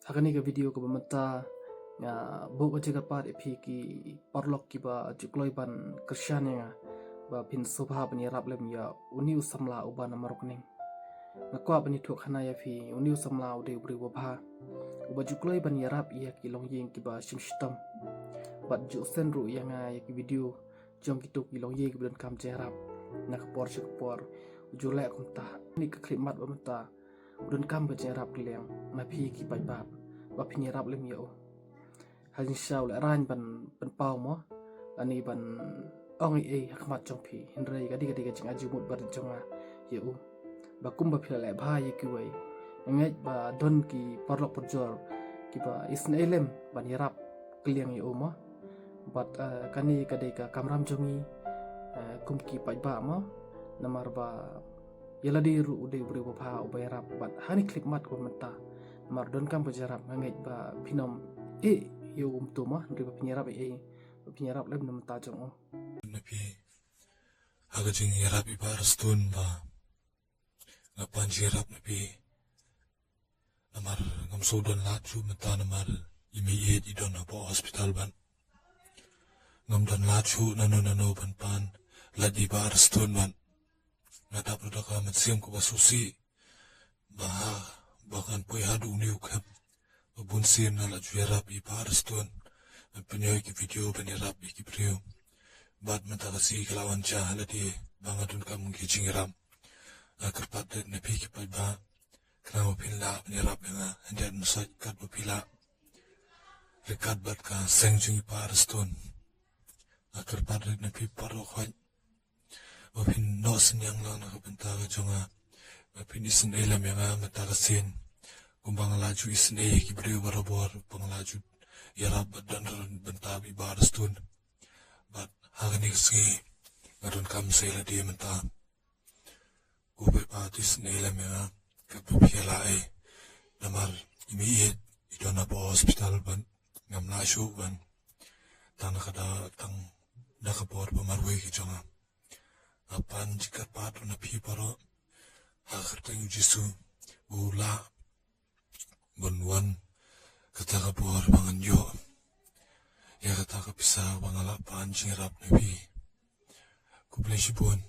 Akan ni ke video ke bemeta nga buk aja kapat epi ki parlok ki ba jukloi ban kersyanya ba pin subha bani rap lem ya uni usamla uban amarokning ngakwa bani thuk hana ya fi uni usamla ude ubri wabha uba jukloi ban ya rap ya ki longyeng ki ba shimshitam bat ju sen ru yang ya ki video jong kituk ki longyeng ki bulan kam jerap nak por ujulek kumta ni ke klimat bemeta udan kam ba jerap kleng na pi ki bai bab ba pin rap lem ya hal shau la ran ban pau mo ani ban ong e hakmat jong phi hinrai gadi jing ajumut bar jonga yu ba kum ba phila le bha ye ki wai ngai ba don ki parlok porjor ki ba isnailem ban yarap kliang yu mo bat kani kadai ka kamram jongi kum ki pai ba mo namar ba yala di ru ude bri ba pha ba yarap bat hani klip mat ko menta mar don kam ba jarap ngai ba pinom yo tu mah dari penyerap lem nam tajong napi aga jing yarap ibar stun ba ngapan jirap napi namar ngam sudan latu mata namar imi idon apa hospital ban ngam dan latu nano ban pan ladi bar stun ban ngata produk amat siam ko basusi bahkan poi hadu niuk bun sim na la yarap ibar stun penyoy ki video penirap ki brio bat mata kasi kelawan cha halati bangadun kam ki jingiram kerpat det ne pi ki pa ba kelaw pilla penirap nga hendak nusat kat pila rekat bat ka sengjung par stun kerpat det ne pi paro khoi opin no senyang lang na benta ga jonga opin isen elam nga mata kasin kumbang laju isen ki brio barabor panglaju yarap badan bentabi barstun bat hagani ski ngadon kam sela di menta ube patis nela mena kapiela ai namar imiet idona po hospital ban ngam la shu ban tang kada tang nakapor pamarwe ki jonga apan jika patu na pi paro hagerteng jisu ula bonwan kata kapor bangan yo ya kata kapisa bangala pan jingrap nabi kuplay sibon